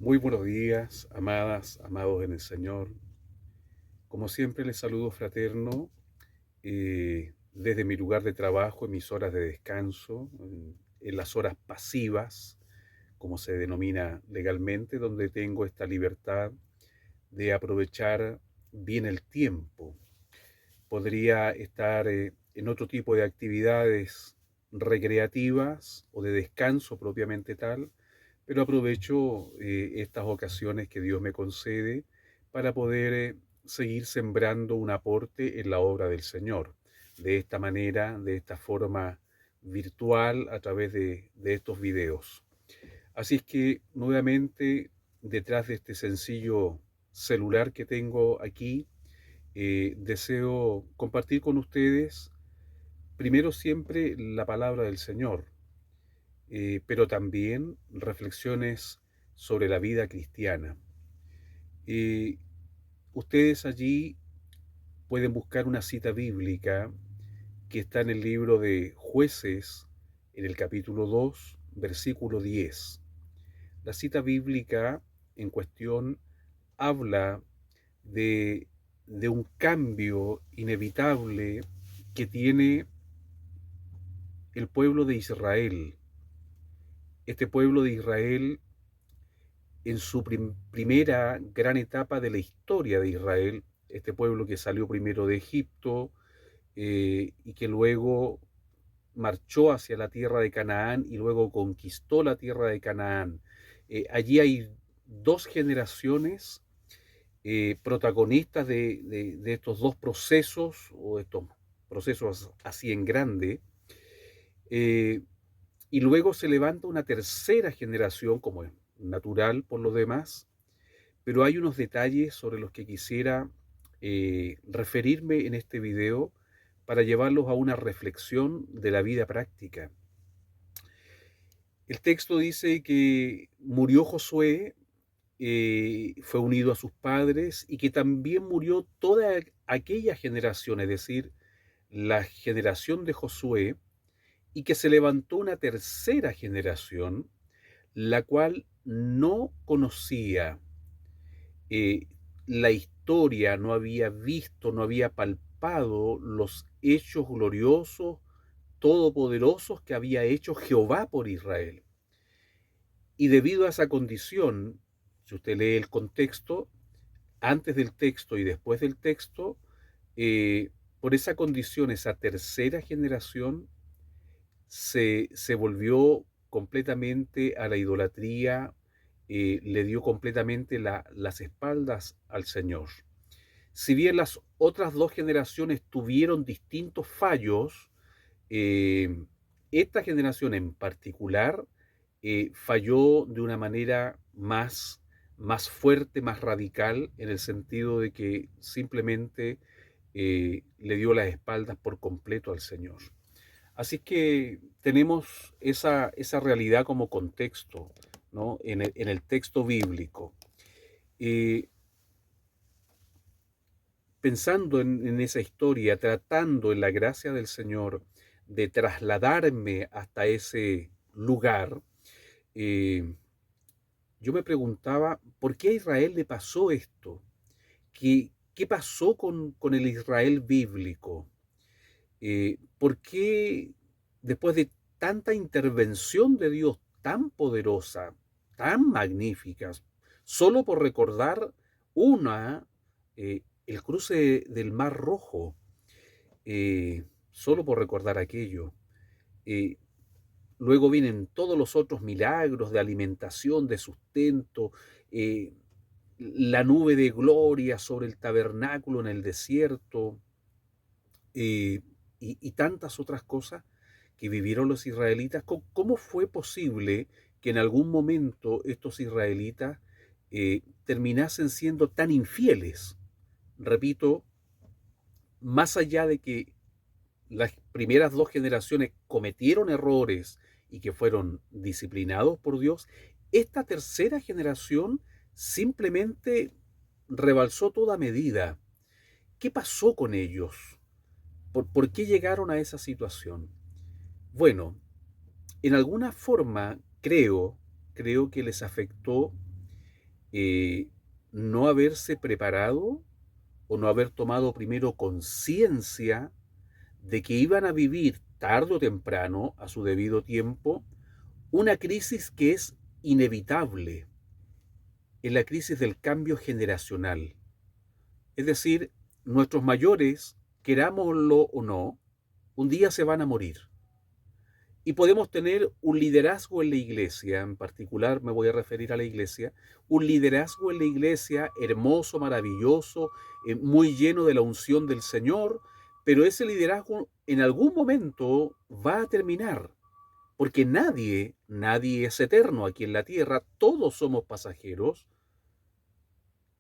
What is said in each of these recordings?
Muy buenos días, amadas, amados en el Señor. Como siempre, les saludo fraterno desde mi lugar de trabajo, en mis horas de descanso, en las horas pasivas, como se denomina legalmente, donde tengo esta libertad de aprovechar bien el tiempo. Podría estar en otro tipo de actividades recreativas o de descanso propiamente tal, pero aprovecho estas ocasiones que Dios me concede para poder seguir sembrando un aporte en la obra del Señor. De esta manera, de esta forma virtual, a través de estos videos. Así es que nuevamente, detrás de este sencillo celular que tengo aquí, deseo compartir con ustedes, primero siempre la palabra del Señor, pero también reflexiones sobre la vida cristiana. Eh, Ustedes allí pueden buscar una cita bíblica que está en el libro de Jueces, en el capítulo 2, versículo 10. La cita bíblica en cuestión habla de, de un cambio inevitable que tiene el pueblo de Israel. Este pueblo de Israel, en su primera gran etapa de la historia de Israel, este pueblo que salió primero de Egipto y que luego marchó hacia la tierra de Canaán y luego conquistó la tierra de Canaán. Allí hay dos generaciones protagonistas de estos dos procesos, o estos procesos así en grande, eh, y luego se levanta una tercera generación, como es natural por lo demás, pero hay unos detalles sobre los que quisiera referirme en este video para llevarlos a una reflexión de la vida práctica. El texto dice que murió Josué, fue unido a sus padres y que también murió toda aquella generación, es decir, la generación de Josué, y que se levantó una tercera generación, la cual no conocía eh, la historia, no había visto, no había palpado los hechos gloriosos, todopoderosos que había hecho Jehová por Israel. Y debido a esa condición, si usted lee el contexto, antes del texto y después del texto, por esa condición, esa tercera generación se volvió completamente a la idolatría, le dio completamente las espaldas al Señor. Si bien las otras dos generaciones tuvieron distintos fallos, eh, esta generación en particular falló de una manera más fuerte, más radical, en el sentido de que simplemente le dio las espaldas por completo al Señor. Así que tenemos esa realidad como contexto, ¿no? En el texto bíblico. Eh, Pensando en esa historia, tratando en la gracia del Señor de trasladarme hasta ese lugar, eh, yo me preguntaba, ¿por qué a Israel le pasó esto? ¿Qué pasó con el Israel bíblico? ¿Por qué después de tanta intervención de Dios tan poderosa, tan magnífica, solo por recordar una, el cruce del Mar Rojo, solo por recordar aquello? eh, Luego vienen todos los otros milagros de alimentación, de sustento, eh, la nube de gloria sobre el tabernáculo en el desierto, eh, y tantas otras cosas que vivieron los israelitas. ¿Cómo fue posible que en algún momento estos israelitas terminasen siendo tan infieles? Repito, más allá de que las primeras dos generaciones cometieron errores y que fueron disciplinados por Dios, esta tercera generación simplemente rebalsó toda medida. ¿Qué pasó con ellos? ¿Por qué llegaron a esa situación? Bueno, en alguna forma creo que les afectó eh, no haberse preparado o no haber tomado primero conciencia de que iban a vivir tarde o temprano, a su debido tiempo, una crisis que es inevitable, es la crisis del cambio generacional. Es decir, nuestros mayores, querámoslo o no, un día se van a morir. Y podemos tener un liderazgo en la iglesia, en particular me voy a referir a la iglesia, un liderazgo en la iglesia hermoso, maravilloso, muy lleno de la unción del Señor, pero ese liderazgo en algún momento va a terminar, porque nadie es eterno aquí en la tierra, todos somos pasajeros,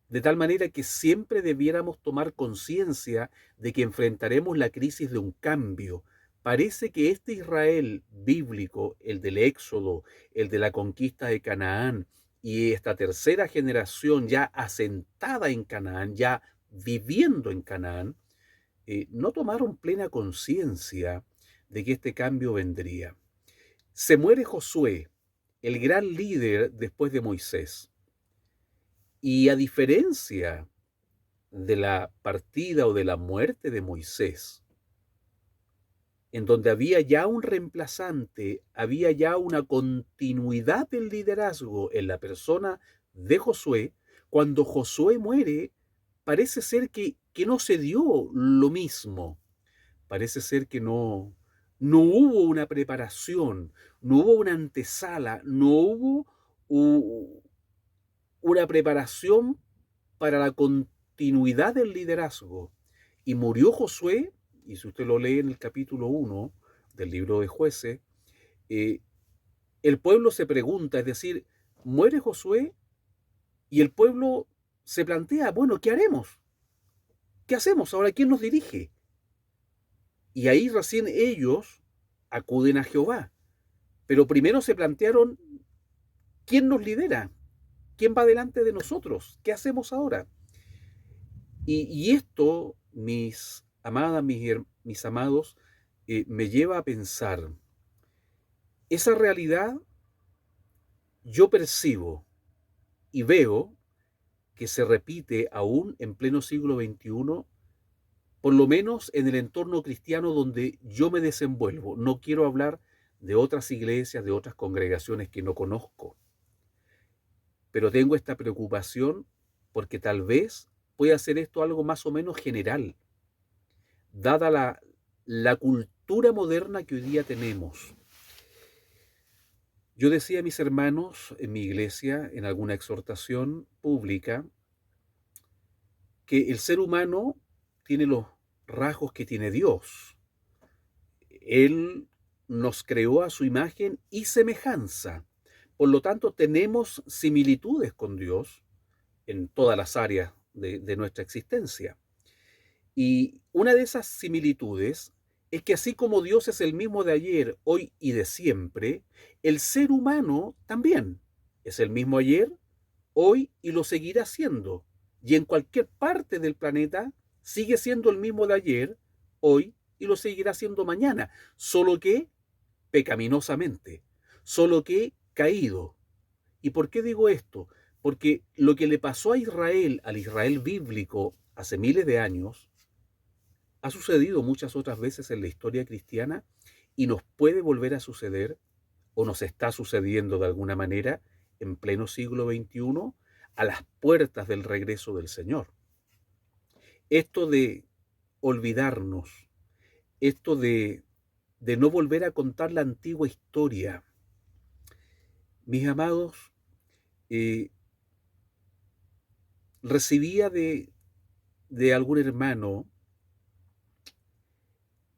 de tal manera que siempre debiéramos tomar conciencia de que enfrentaremos la crisis de un cambio. Parece que este Israel bíblico, el del Éxodo, el de la conquista de Canaán, y esta tercera generación ya asentada en Canaán, ya viviendo en Canaán, no tomaron plena conciencia de que este cambio vendría. Se muere Josué, el gran líder después de Moisés. Y a diferencia de la partida o de la muerte de Moisés, en donde había ya un reemplazante, había ya una continuidad del liderazgo en la persona de Josué, cuando Josué muere, parece ser que no se dio lo mismo, parece ser que no hubo una preparación, no hubo una antesala, no hubo una preparación para la continuidad del liderazgo. Y murió Josué, y si usted lo lee en el capítulo 1 del libro de Jueces, eh, el pueblo se pregunta, es decir, muere Josué y el pueblo se plantea, bueno, ¿qué haremos? ¿Qué hacemos? Ahora, ¿quién nos dirige? Y ahí recién ellos acuden a Jehová. Pero primero se plantearon, ¿quién nos lidera? ¿Quién va delante de nosotros? ¿Qué hacemos ahora? Y esto, mis amadas, mis amados, me lleva a pensar, esa realidad yo percibo y veo que se repite aún en pleno siglo XXI, por lo menos en el entorno cristiano donde yo me desenvuelvo. No quiero hablar de otras iglesias, de otras congregaciones que no conozco, pero tengo esta preocupación porque tal vez pueda ser esto algo más o menos general, dada la cultura moderna que hoy día tenemos. Yo decía a mis hermanos en mi iglesia, en alguna exhortación pública, que el ser humano tiene los rasgos que tiene Dios. Él nos creó a su imagen y semejanza. Por lo tanto, tenemos similitudes con Dios en todas las áreas de nuestra existencia. Y una de esas similitudes es que así como Dios es el mismo de ayer, hoy y de siempre, el ser humano también es el mismo ayer, hoy y lo seguirá siendo. Y en cualquier parte del planeta sigue siendo el mismo de ayer, hoy y lo seguirá siendo mañana, solo que pecaminosamente, solo que caído. ¿Y por qué digo esto? Porque lo que le pasó a Israel, al Israel bíblico, hace miles de años, ha sucedido muchas otras veces en la historia cristiana y nos puede volver a suceder o nos está sucediendo de alguna manera en pleno siglo XXI a las puertas del regreso del Señor. Esto de olvidarnos, esto de no volver a contar la antigua historia. Mis amados, eh, recibía de algún hermano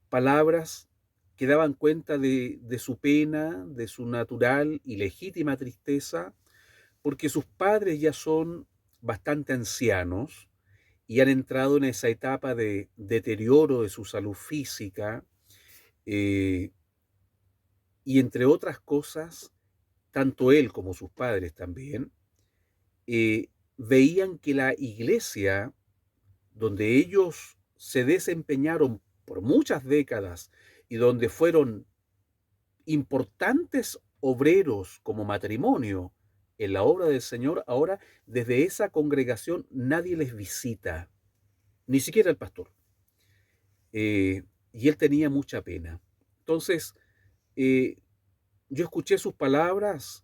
palabras que daban cuenta de su pena, de su natural y legítima tristeza, porque sus padres ya son bastante ancianos y han entrado en esa etapa de deterioro de su salud física, eh, y entre otras cosas, tanto él como sus padres también, veían que la iglesia, donde ellos se desempeñaron por muchas décadas y donde fueron importantes obreros como matrimonio, en la obra del Señor, ahora desde esa congregación nadie les visita, ni siquiera el pastor. Y él tenía mucha pena. Entonces, eh, yo escuché sus palabras,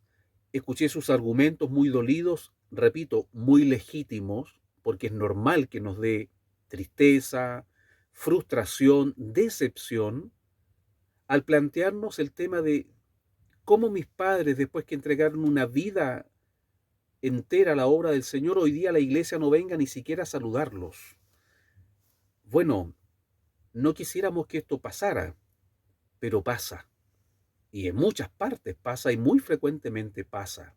escuché sus argumentos muy dolidos, repito, muy legítimos, porque es normal que nos dé tristeza, frustración, decepción, al plantearnos el tema de cómo mis padres, después que entregaron una vida entera a la obra del Señor, hoy día la iglesia no venga ni siquiera a saludarlos. Bueno, no quisiéramos que esto pasara, pero pasa. Y en muchas partes pasa y muy frecuentemente pasa.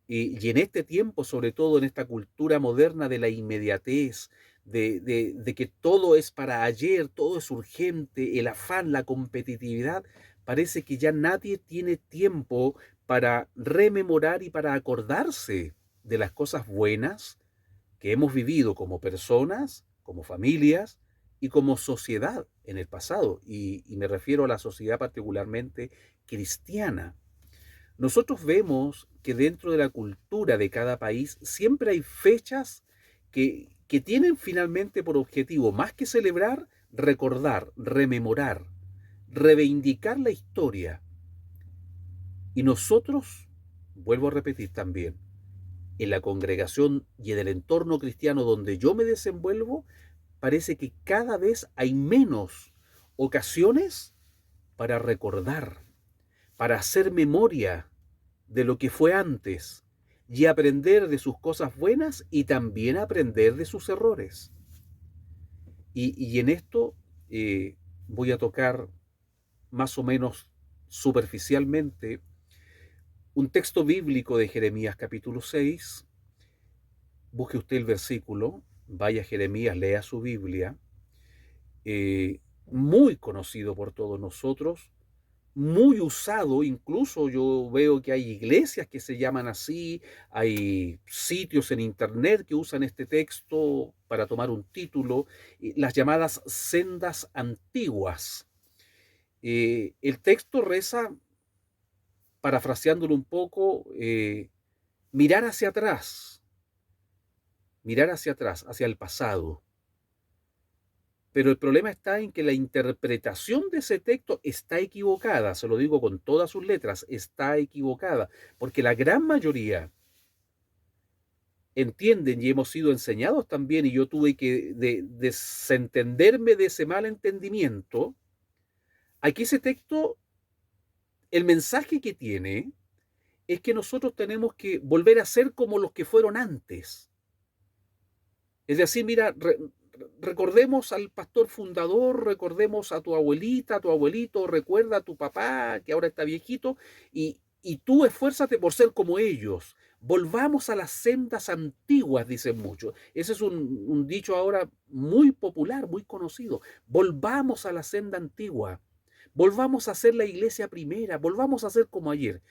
Y en este tiempo, sobre todo en esta cultura moderna de la inmediatez, de que todo es para ayer, todo es urgente, el afán, la competitividad, parece que ya nadie tiene tiempo para rememorar y para acordarse de las cosas buenas que hemos vivido como personas, como familias y como sociedad en el pasado. Y me refiero a la sociedad particularmente cristiana. Nosotros vemos que dentro de la cultura de cada país siempre hay fechas que tienen finalmente por objetivo, más que celebrar, recordar, rememorar, reivindicar la historia. Y nosotros, vuelvo a repetir también, en la congregación y en el entorno cristiano donde yo me desenvuelvo, parece que cada vez hay menos ocasiones para recordar, para hacer memoria de lo que fue antes y aprender de sus cosas buenas y también aprender de sus errores. Y en esto voy a tocar más o menos superficialmente un texto bíblico de Jeremías capítulo 6. Busque usted el versículo, vaya a Jeremías, lea su Biblia, muy conocido por todos nosotros, muy usado, incluso yo veo que hay iglesias que se llaman así, hay sitios en internet que usan este texto para tomar un título, las llamadas sendas antiguas. El texto reza, parafraseándolo un poco, mirar hacia atrás, hacia el pasado. Pero el problema está en que la interpretación de ese texto está equivocada, se lo digo con todas sus letras, está equivocada, porque la gran mayoría entienden y hemos sido enseñados también, y yo tuve que desentenderme de ese mal entendimiento. Aquí ese texto, el mensaje que tiene es que nosotros tenemos que volver a ser como los que fueron antes. Es decir, mira, recordemos al pastor fundador, recordemos a tu abuelita, a tu abuelito, recuerda a tu papá que ahora está viejito y tú esfuérzate por ser como ellos. Volvamos a las sendas antiguas, dicen muchos. Ese es un dicho ahora muy popular, muy conocido. Volvamos a la senda antigua. Volvamos a ser la iglesia primera, volvamos a ser como ayer.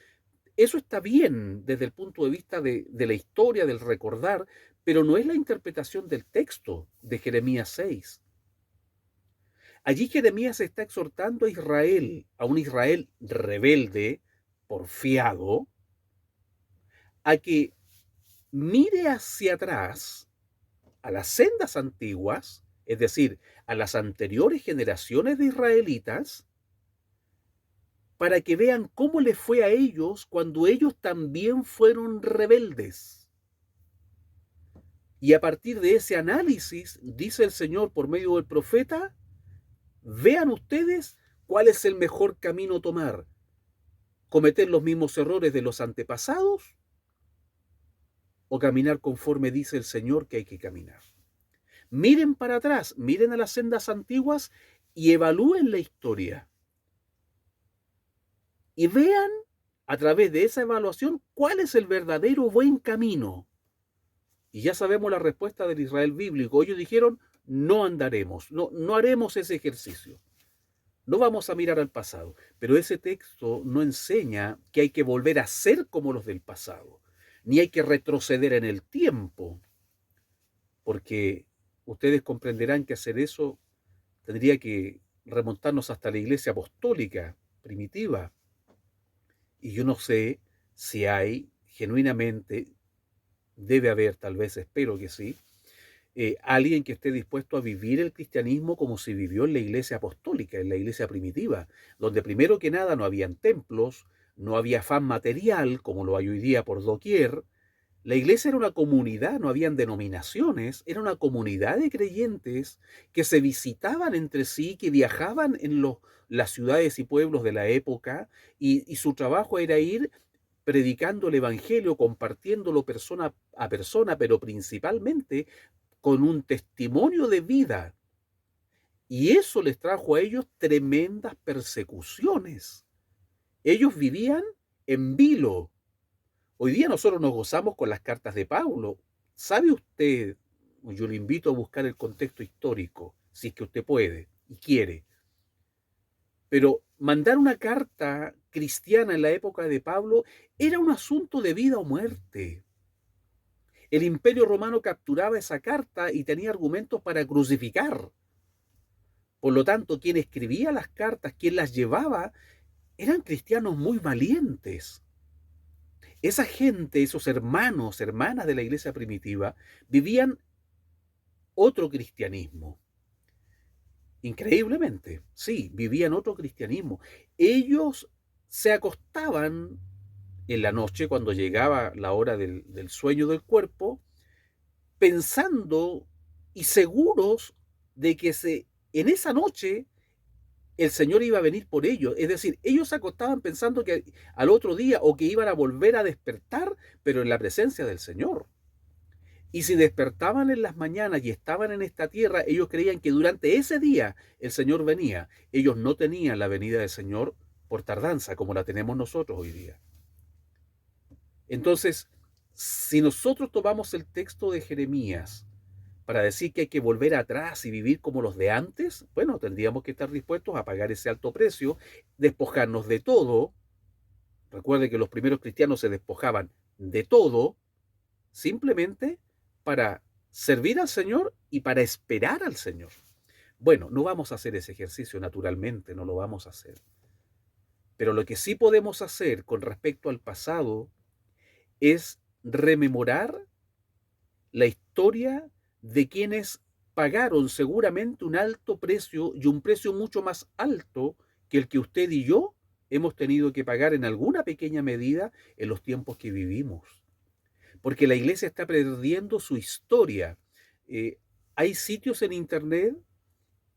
Eso está bien desde el punto de vista de la historia, del recordar, pero no es la interpretación del texto de Jeremías 6. Allí Jeremías está exhortando a Israel, a un Israel rebelde, porfiado, a que mire hacia atrás, a las sendas antiguas, es decir, a las anteriores generaciones de israelitas, para que vean cómo les fue a ellos cuando ellos también fueron rebeldes. Y a partir de ese análisis, dice el Señor por medio del profeta, vean ustedes cuál es el mejor camino a tomar. ¿Cometer los mismos errores de los antepasados o caminar conforme dice el Señor que hay que caminar? Miren para atrás, miren a las sendas antiguas y evalúen la historia. Y vean a través de esa evaluación cuál es el verdadero buen camino. Y ya sabemos la respuesta del Israel bíblico. Ellos dijeron, no andaremos, no haremos ese ejercicio. No vamos a mirar al pasado. Pero ese texto no enseña que hay que volver a ser como los del pasado, ni hay que retroceder en el tiempo, porque ustedes comprenderán que hacer eso tendría que remontarnos hasta la iglesia apostólica primitiva. Y yo no sé si hay genuinamente, debe haber, tal vez, espero que sí, alguien que esté dispuesto a vivir el cristianismo como se vivió en la iglesia apostólica, en la iglesia primitiva, donde primero que nada no habían templos, no había afán material como lo hay hoy día por doquier. La iglesia era una comunidad, no habían denominaciones, era una comunidad de creyentes que se visitaban entre sí, que viajaban en las ciudades y pueblos de la época, y su trabajo era ir predicando el evangelio, compartiéndolo persona a persona, pero principalmente con un testimonio de vida. Y eso les trajo a ellos tremendas persecuciones. Ellos vivían en vilo. Hoy día nosotros nos gozamos con las cartas de Pablo. ¿Sabe usted? Yo le invito a buscar el contexto histórico, si es que usted puede y quiere. Pero mandar una carta cristiana en la época de Pablo era un asunto de vida o muerte. El Imperio Romano capturaba esa carta y tenía argumentos para crucificar. Por lo tanto, quien escribía las cartas, quien las llevaba, eran cristianos muy valientes. Esa gente, esos hermanos, hermanas de la iglesia primitiva, vivían otro cristianismo. Increíblemente, sí, vivían otro cristianismo. Ellos se acostaban en la noche, cuando llegaba la hora del sueño del cuerpo, pensando y seguros de que en esa noche el Señor iba a venir por ellos. Es decir, ellos se acostaban pensando que al otro día o que iban a volver a despertar, pero en la presencia del Señor. Y si despertaban en las mañanas y estaban en esta tierra, ellos creían que durante ese día el Señor venía. Ellos no tenían la venida del Señor por tardanza, como la tenemos nosotros hoy día. Entonces, si nosotros tomamos el texto de Jeremías para decir que hay que volver atrás y vivir como los de antes, bueno, tendríamos que estar dispuestos a pagar ese alto precio, despojarnos de todo. Recuerde que los primeros cristianos se despojaban de todo, simplemente para servir al Señor y para esperar al Señor. Bueno, no vamos a hacer ese ejercicio, naturalmente, no lo vamos a hacer. Pero lo que sí podemos hacer con respecto al pasado es rememorar la historia de quienes pagaron seguramente un alto precio y un precio mucho más alto que el que usted y yo hemos tenido que pagar en alguna pequeña medida en los tiempos que vivimos. Porque la iglesia está perdiendo su historia. Hay sitios en internet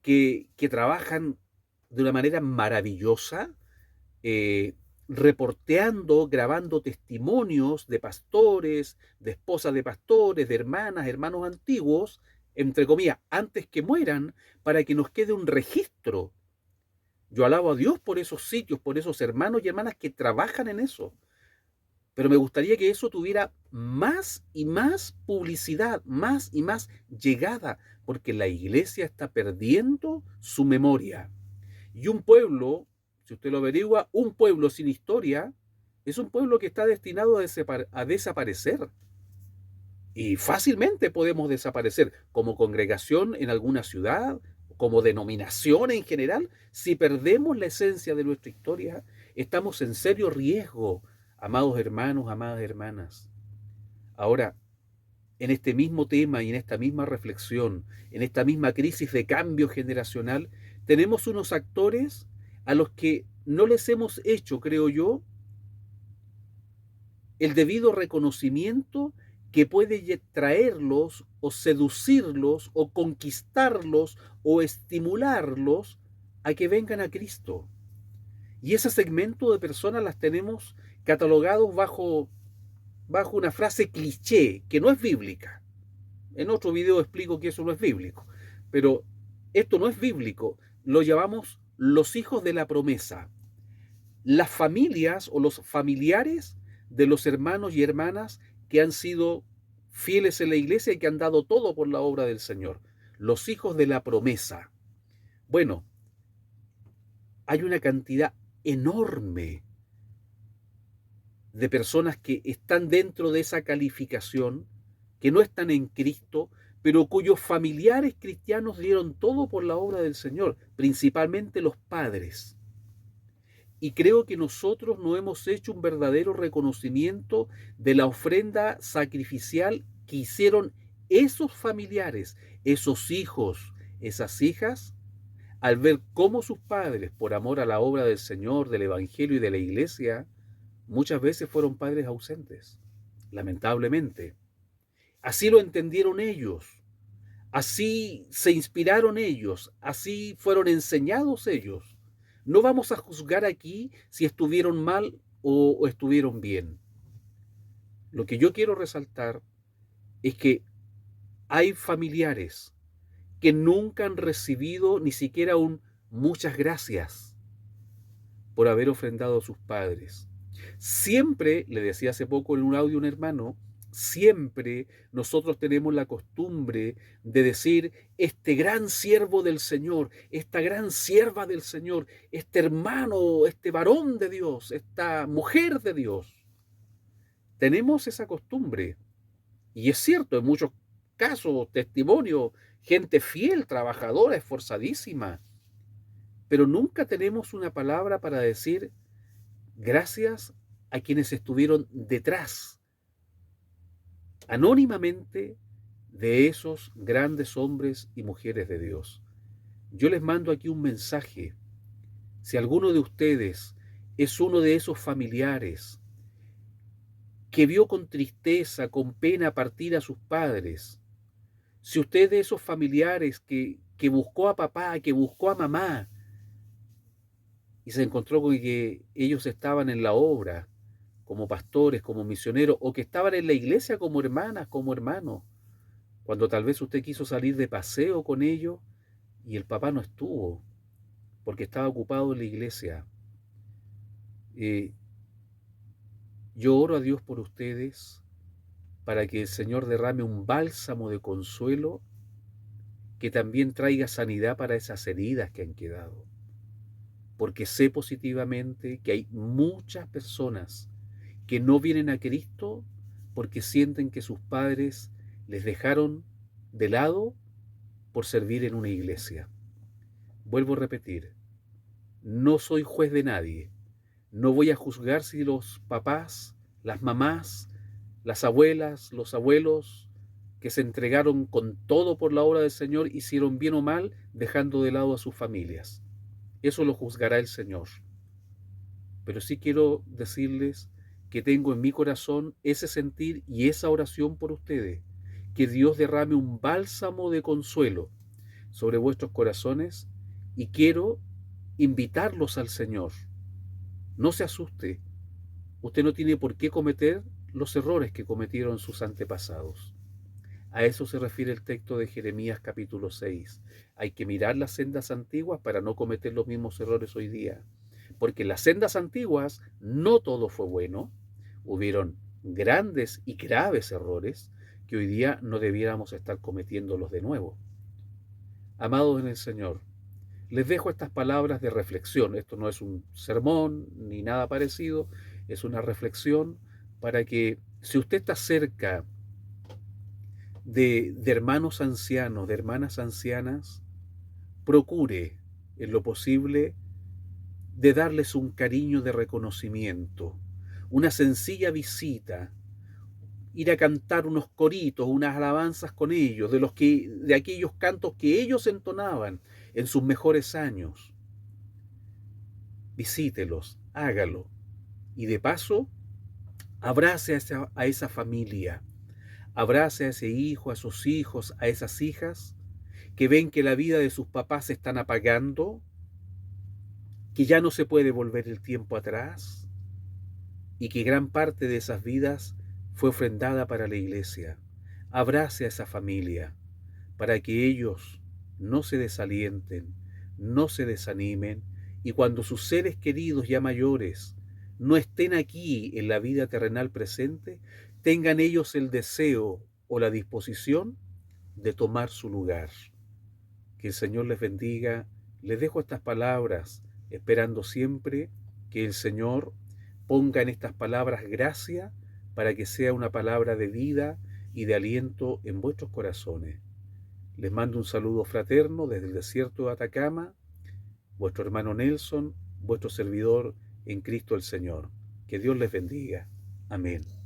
que trabajan de una manera maravillosa, eh, reporteando, grabando testimonios de pastores, de esposas de pastores, de hermanas, hermanos antiguos, entre comillas, antes que mueran, para que nos quede un registro. Yo alabo a Dios por esos sitios, por esos hermanos y hermanas que trabajan en eso. Pero me gustaría que eso tuviera más y más publicidad, más y más llegada, porque la iglesia está perdiendo su memoria. Y un pueblo, si usted lo averigua, un pueblo sin historia es un pueblo que está destinado a desaparecer. Y fácilmente podemos desaparecer como congregación en alguna ciudad, como denominación en general. Si perdemos la esencia de nuestra historia, estamos en serio riesgo, amados hermanos, amadas hermanas. Ahora, en este mismo tema y en esta misma reflexión, en esta misma crisis de cambio generacional, tenemos unos actores a los que no les hemos hecho, creo yo, el debido reconocimiento que puede traerlos o seducirlos o conquistarlos o estimularlos a que vengan a Cristo. Y ese segmento de personas las tenemos catalogados bajo una frase cliché que no es bíblica. En otro video explico que eso no es bíblico, pero esto no es bíblico. Lo llamamos los hijos de la promesa. Las familias o los familiares de los hermanos y hermanas que han sido fieles en la iglesia y que han dado todo por la obra del Señor. Los hijos de la promesa. Bueno, hay una cantidad enorme de personas que están dentro de esa calificación, que no están en Cristo, pero cuyos familiares cristianos dieron todo por la obra del Señor, principalmente los padres. Y creo que nosotros no hemos hecho un verdadero reconocimiento de la ofrenda sacrificial que hicieron esos familiares, esos hijos, esas hijas, al ver cómo sus padres, por amor a la obra del Señor, del Evangelio y de la Iglesia, muchas veces fueron padres ausentes, lamentablemente. Así lo entendieron ellos, así se inspiraron ellos, así fueron enseñados ellos. No vamos a juzgar aquí si estuvieron mal o estuvieron bien. Lo que yo quiero resaltar es que hay familiares que nunca han recibido ni siquiera un muchas gracias por haber ofrendado a sus padres. Siempre, le decía hace poco en un audio un hermano, siempre nosotros tenemos la costumbre de decir, este gran siervo del Señor, esta gran sierva del Señor, este hermano, este varón de Dios, esta mujer de Dios. Tenemos esa costumbre. Y es cierto, en muchos casos, testimonio, gente fiel, trabajadora, esforzadísima. Pero nunca tenemos una palabra para decir gracias a quienes estuvieron detrás, anónimamente, de esos grandes hombres y mujeres de Dios. Yo les mando aquí un mensaje. Si alguno de ustedes es uno de esos familiares que vio con tristeza, con pena partir a sus padres, si usted es de esos familiares que buscó a papá, que buscó a mamá, y se encontró con que ellos estaban en la obra, como pastores, como misioneros, o que estaban en la iglesia como hermanas, como hermanos, cuando tal vez usted quiso salir de paseo con ellos y el papá no estuvo, porque estaba ocupado en la iglesia. Eh, yo oro a Dios por ustedes para que el Señor derrame un bálsamo de consuelo que también traiga sanidad para esas heridas que han quedado. Porque sé positivamente que hay muchas personas que no vienen a Cristo porque sienten que sus padres les dejaron de lado por servir en una iglesia. Vuelvo a repetir, no soy juez de nadie. No voy a juzgar si los papás, las mamás, las abuelas, los abuelos que se entregaron con todo por la obra del Señor hicieron bien o mal dejando de lado a sus familias. Eso lo juzgará el Señor. Pero sí quiero decirles que tengo en mi corazón ese sentir y esa oración por ustedes. Que Dios derrame un bálsamo de consuelo sobre vuestros corazones y quiero invitarlos al Señor. No se asuste. Usted no tiene por qué cometer los errores que cometieron sus antepasados. A eso se refiere el texto de Jeremías capítulo 6. Hay que mirar las sendas antiguas para no cometer los mismos errores hoy día. Porque en las sendas antiguas no todo fue bueno. Hubieron grandes y graves errores que hoy día no debiéramos estar cometiéndolos de nuevo. Amados en el Señor, les dejo estas palabras de reflexión. Esto no es un sermón ni nada parecido, es una reflexión para que si usted está cerca de hermanos ancianos, de hermanas ancianas, procure en lo posible de darles un cariño de reconocimiento, una sencilla visita, ir a cantar unos coritos, unas alabanzas con ellos, de aquellos cantos que ellos entonaban en sus mejores años. Visítelos, hágalo. Y de paso, abrace a esa familia, abrace a ese hijo, a sus hijos, a esas hijas, que ven que la vida de sus papás se están apagando, que ya no se puede volver el tiempo atrás y que gran parte de esas vidas fue ofrendada para la iglesia. Abrace a esa familia para que ellos no se desalienten, no se desanimen y cuando sus seres queridos ya mayores no estén aquí en la vida terrenal presente, tengan ellos el deseo o la disposición de tomar su lugar. Que el Señor les bendiga. Les dejo estas palabras, esperando siempre que el Señor ponga en estas palabras gracia para que sea una palabra de vida y de aliento en vuestros corazones. Les mando un saludo fraterno desde el desierto de Atacama, vuestro hermano Nelson, vuestro servidor en Cristo el Señor. Que Dios les bendiga. Amén.